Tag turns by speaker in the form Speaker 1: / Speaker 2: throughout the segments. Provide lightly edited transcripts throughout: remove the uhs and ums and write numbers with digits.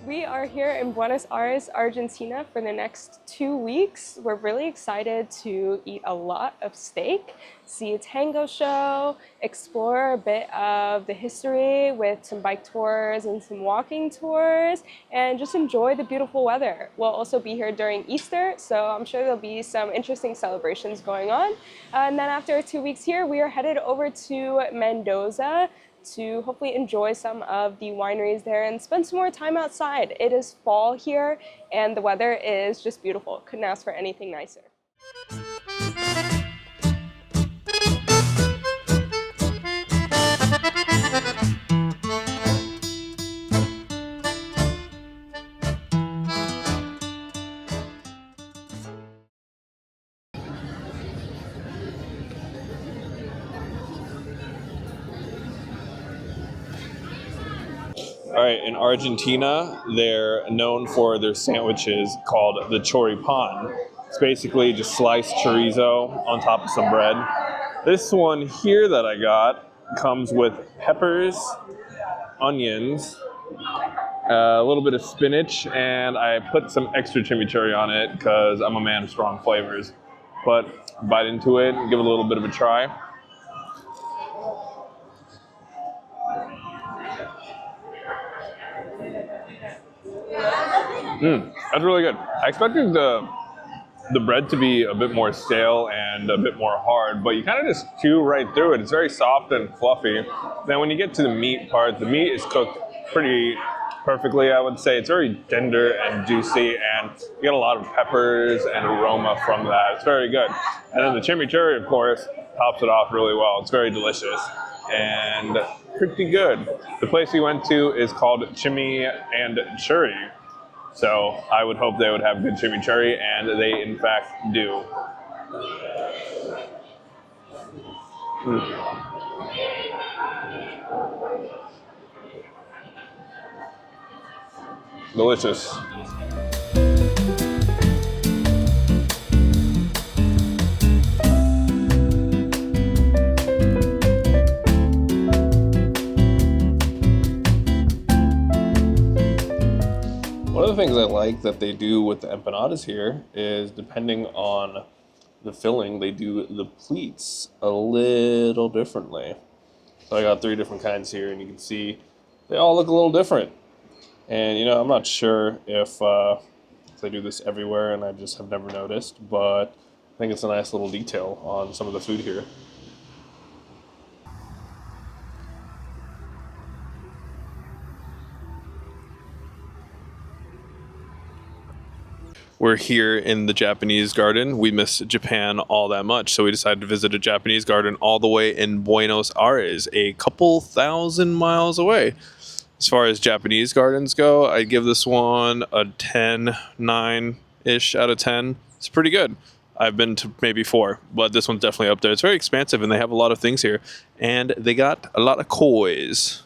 Speaker 1: We are here in Buenos Aires, Argentina for the next 2 weeks. We're really excited to eat a lot of steak, see a tango show, explore a bit of the history with some bike tours and some walking tours, and just enjoy the beautiful weather. We'll also be here during Easter, so I'm sure there'll be some interesting celebrations going on. And then after 2 weeks here, we are headed over to Mendoza to hopefully enjoy some of the wineries there and spend some more time outside. It is fall here and the weather is just beautiful. Couldn't ask for anything nicer.
Speaker 2: All right, in Argentina, they're known for their sandwiches called the choripan. It's basically just sliced chorizo on top of some bread. This one here that I got comes with peppers, onions, a little bit of spinach, and I put some extra chimichurri on it because I'm a man of strong flavors. But bite into it and give it a little bit of a try. That's really good. I expected the bread to be a bit more stale and a bit more hard, but you kind of just chew right through it. It's very soft and fluffy. Then when you get to the meat part, the meat is cooked pretty perfectly, I would say. It's very tender and juicy, and you get a lot of peppers and aroma from that. It's very good. And then the chimichurri, of course, tops it off really well. It's very delicious and pretty good. The place we went to is called Chimi and Churri. So I would hope they would have good chimichurri, and they in fact do. Delicious. One of the things I like that they do with the empanadas here is, depending on the filling, they do the pleats a little differently. So I got 3 different kinds here, and you can see they all look a little different. And, you know, I'm not sure if they do this everywhere, and I just have never noticed, but I think it's a nice little detail on some of the food here. We're here in the Japanese garden. We miss Japan all that much, so we decided to visit a Japanese garden all the way in Buenos Aires, a couple thousand miles away. As far as Japanese gardens go, I'd give this one a 10, 9-ish out of 10. It's pretty good. I've been to maybe 4, but this one's definitely up there. It's very expansive, and they have a lot of things here, and they got a lot of kois.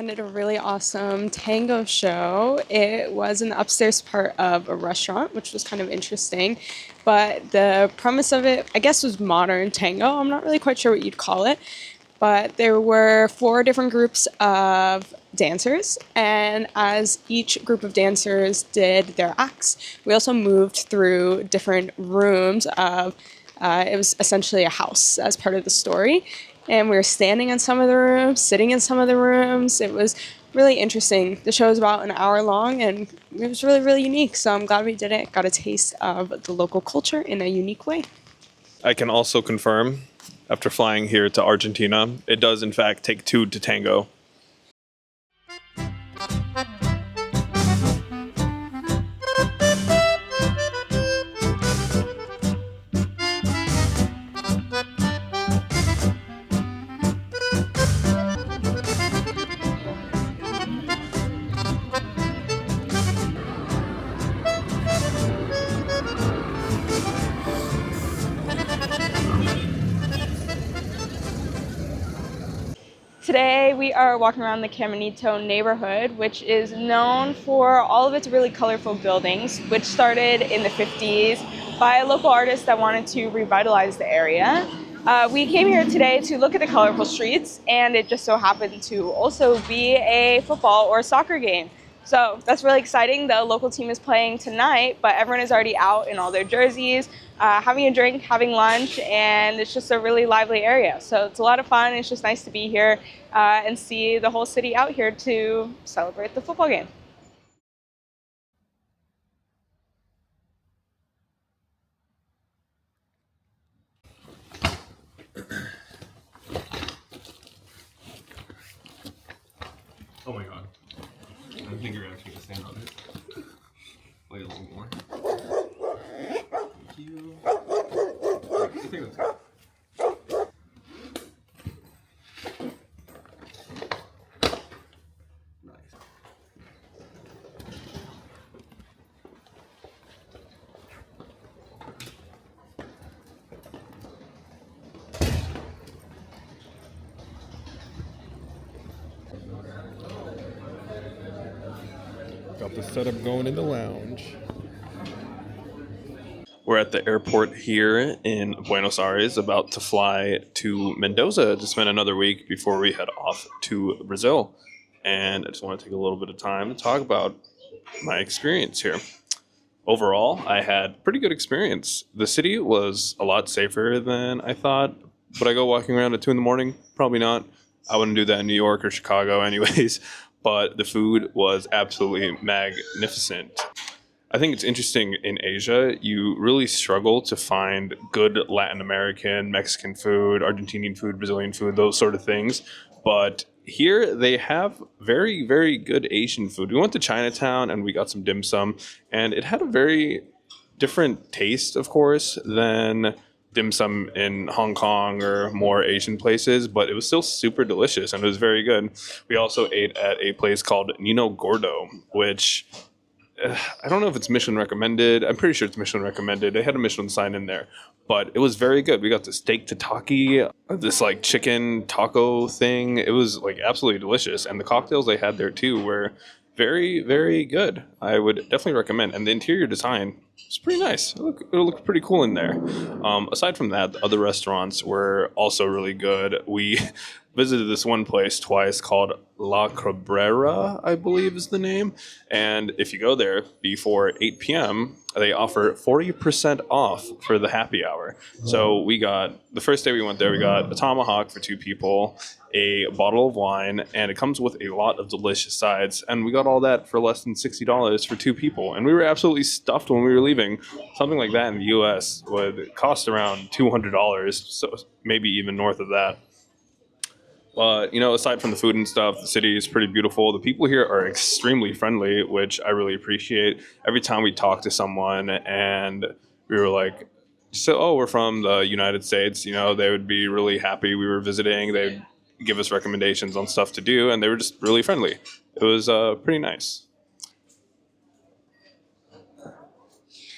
Speaker 1: attended a really awesome tango show. It was in the upstairs part of a restaurant, which was kind of interesting. But the premise of it, I guess, was modern tango. I'm not really quite sure what you'd call it. But there were 4 different groups of dancers, and as each group of dancers did their acts, we also moved through different rooms of, it was essentially a house as part of the story, and we were standing in some of the rooms, sitting in some of the rooms. It was really interesting. The show was about an hour long, and it was really, really unique, so I'm glad we did it. Got a taste of the local culture in a unique way.
Speaker 2: I can also confirm, after flying here to Argentina, it does in fact take 2 to tango.
Speaker 1: Today we are walking around the Caminito neighborhood, which is known for all of its really colorful buildings, which started in the 50s by a local artist that wanted to revitalize the area. We came here today to look at the colorful streets, and it just so happened to also be a football or soccer game. So that's really exciting. The local team is playing tonight, but everyone is already out in all their jerseys, having a drink, having lunch, and it's just a really lively area. So it's a lot of fun. It's just nice to be here and see the whole city out here to celebrate the football game.
Speaker 2: Oh my god. I think you're actually going to stand on it. Wait a little more. Thank you. I think that's good. Nice. Got the setup going in the lounge. We're at the airport here in Buenos Aires, about to fly to Mendoza to spend another week before we head off to Brazil. And I just want to take a little bit of time to talk about my experience here. Overall, I had pretty good experience. The city was a lot safer than I thought. Would I go walking around at 2 in the morning? Probably not. I wouldn't do that in New York or Chicago anyways. But the food was absolutely magnificent. I think it's interesting in Asia, you really struggle to find good Latin American, Mexican food, Argentinian food, Brazilian food, those sort of things. But here they have very, very good Asian food. We went to Chinatown and we got some dim sum, and it had a very different taste, of course, than dim sum in Hong Kong or more Asian places, but it was still super delicious and it was very good. We also ate at a place called Nino Gordo, which I don't know if it's Michelin recommended. I'm pretty sure it's Michelin recommended. They had a Michelin sign in there, but it was very good. We got the steak tataki, this like chicken taco thing. It was like absolutely delicious. And the cocktails they had there too were very, very good. I would definitely recommend. And the interior design is pretty nice. It looked pretty cool in there. Aside from that, the other restaurants were also really good. We visited this one place twice called La Cabrera, I believe is the name. And if you go there before 8 p.m., they offer 40% off for the happy hour. So we got, the first day we went there, we got a tomahawk for 2 people, a bottle of wine, and it comes with a lot of delicious sides. And we got all that for less than $60 for 2 people. And we were absolutely stuffed when we were leaving. Something like that in the U.S. would cost around $200, so maybe even north of that. But, aside from the food and stuff, the city is pretty beautiful. The people here are extremely friendly, which I really appreciate. Every time we talk to someone and we were like, so, we're from the United States, they would be really happy we were visiting. They'd give us recommendations on stuff to do, and they were just really friendly. It was pretty nice.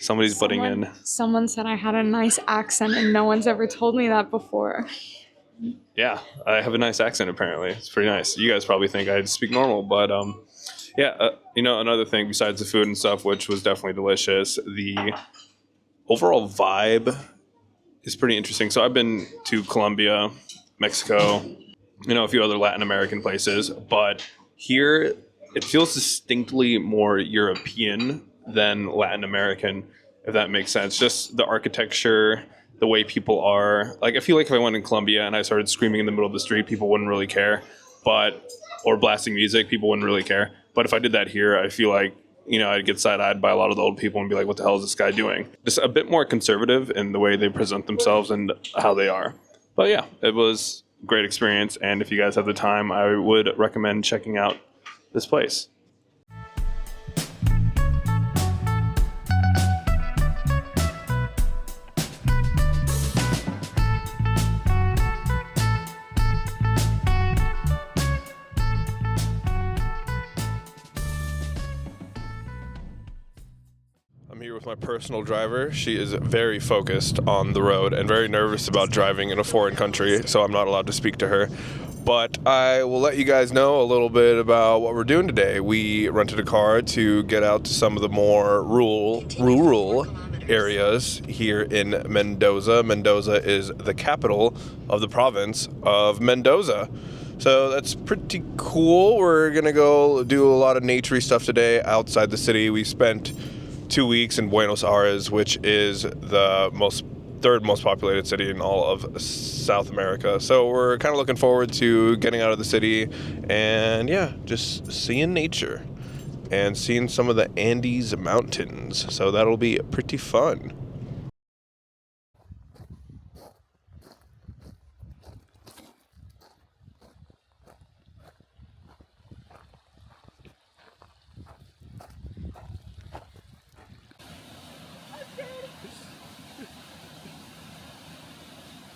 Speaker 2: Somebody's butting in.
Speaker 3: Someone said I had a nice accent, and no one's ever told me that before. Yeah, I have a nice accent apparently. It's pretty nice. You guys probably think I speak normal, but yeah, another thing besides the food and stuff, which was definitely delicious, the overall vibe is pretty interesting. So I've been to Colombia, Mexico, a few other Latin American places, but here it feels distinctly more European than Latin American, if that makes sense. Just the architecture, the way people are. Like, I feel like if I went in Colombia and I started screaming in the middle of the street, people wouldn't really care, or blasting music, people wouldn't really care. But if I did that here, I feel like, I'd get side-eyed by a lot of the old people and be like, what the hell is this guy doing? Just a bit more conservative in the way they present themselves and how they are. But yeah, it was a great experience. And if you guys have the time, I would recommend checking out this place.
Speaker 2: Here with my personal driver. She is very focused on the road and very nervous about driving in a foreign country, so I'm not allowed to speak to her. But I will let you guys know a little bit about what we're doing today. We rented a car to get out to some of the more rural areas here in Mendoza. Mendoza is the capital of the province of Mendoza. So that's pretty cool. We're going to go do a lot of naturey stuff today outside the city. We spent 2 weeks in Buenos Aires, which is the third most populated city in all of South America. So we're kind of looking forward to getting out of the city and just seeing nature and seeing some of the Andes mountains. So that'll be pretty fun.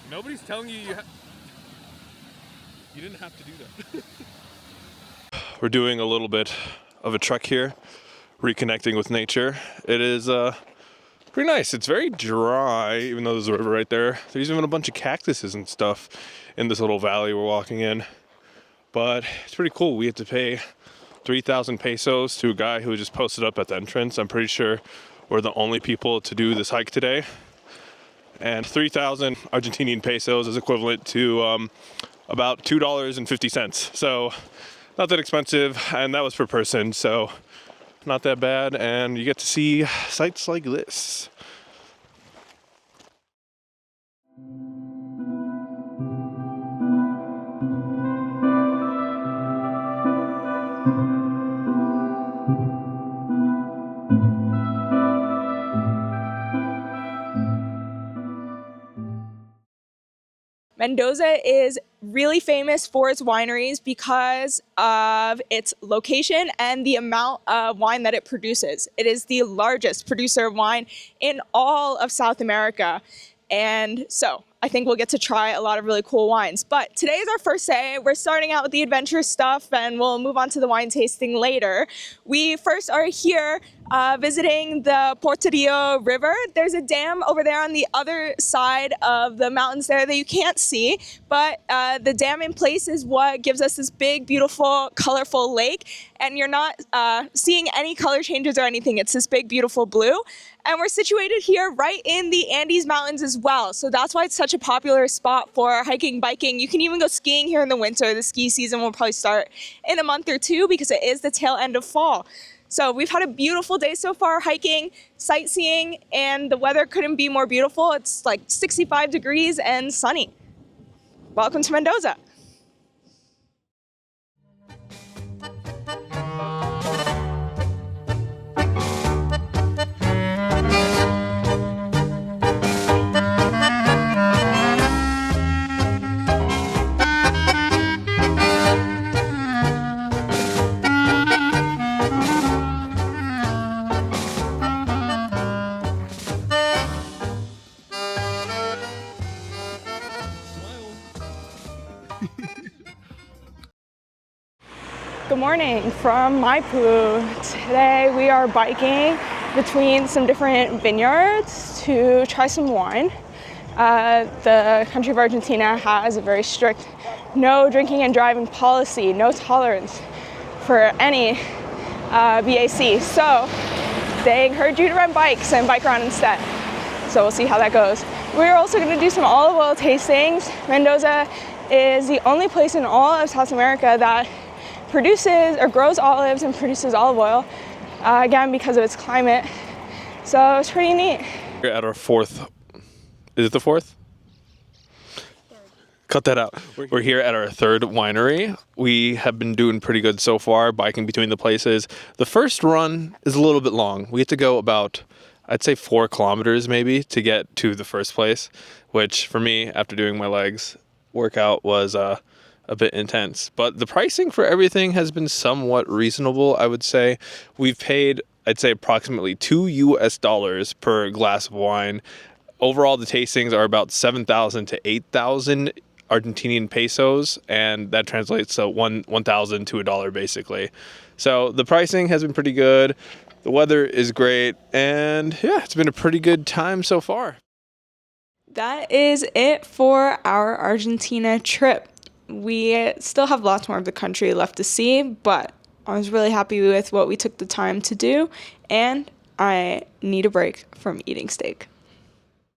Speaker 2: Nobody's telling you you didn't have to do that. We're doing a little bit of a trek here, reconnecting with nature. It is pretty nice. It's very dry, even though there's a river right there. There's even a bunch of cactuses and stuff in this little valley we're walking in. But it's pretty cool. We had to pay 3,000 pesos to a guy who just posted up at the entrance. I'm pretty sure we're the only people to do this hike today. And 3,000 Argentinian pesos is equivalent to about $2.50. So not that expensive, and that was per person, so not that bad. And you get to see sights like this.
Speaker 1: Mendoza is really famous for its wineries because of its location and the amount of wine that it produces. It is the largest producer of wine in all of South America. And so I think we'll get to try a lot of really cool wines. But today is our first day. We're starting out with the adventure stuff and we'll move on to the wine tasting later. We first are here visiting the Potrerillos River. There's a dam over there on the other side of the mountains there that you can't see, but the dam in place is what gives us this big, beautiful, colorful lake. And you're not seeing any color changes or anything. It's this big, beautiful blue. And we're situated here right in the Andes Mountains as well. So that's why it's such a popular spot for hiking, biking. You can even go skiing here in the winter. The ski season will probably start in a month or two because it is the tail end of fall. So we've had a beautiful day so far hiking, sightseeing, and the weather couldn't be more beautiful. It's like 65 degrees and sunny. Welcome to Mendoza. Good morning from Maipu. Today we are biking between some different vineyards to try some wine. The country of Argentina has a very strict no drinking and driving policy, no tolerance for any VAC. So they encourage you to rent bikes and bike around instead. So we'll see how that goes. We're also going to do some olive oil tastings. Mendoza is the only place in all of South America that produces or grows olives and produces olive oil, again, because of its climate. So it's pretty neat.
Speaker 3: We're at our fourth. Is it the fourth? Cut that out. We're here at our third winery. We have been doing pretty good so far, biking between the places. The first run is a little bit long. We had to go about, I'd say 4 kilometers maybe to get to the first place, which for me, after doing my legs workout, was a bit intense. But the pricing for everything has been somewhat reasonable, I would say. We've paid, I'd say, approximately $2 per glass of wine. Overall, the tastings are about 7,000 to 8,000 Argentinian pesos, and that translates to 1,000 to $1 basically. So the pricing has been pretty good. The weather is great, and yeah, it's been a pretty good time so far.
Speaker 4: That is it for our Argentina trip. We still have lots more of the country left to see, but I was really happy with what we took the time to do, and I need a break from eating steak.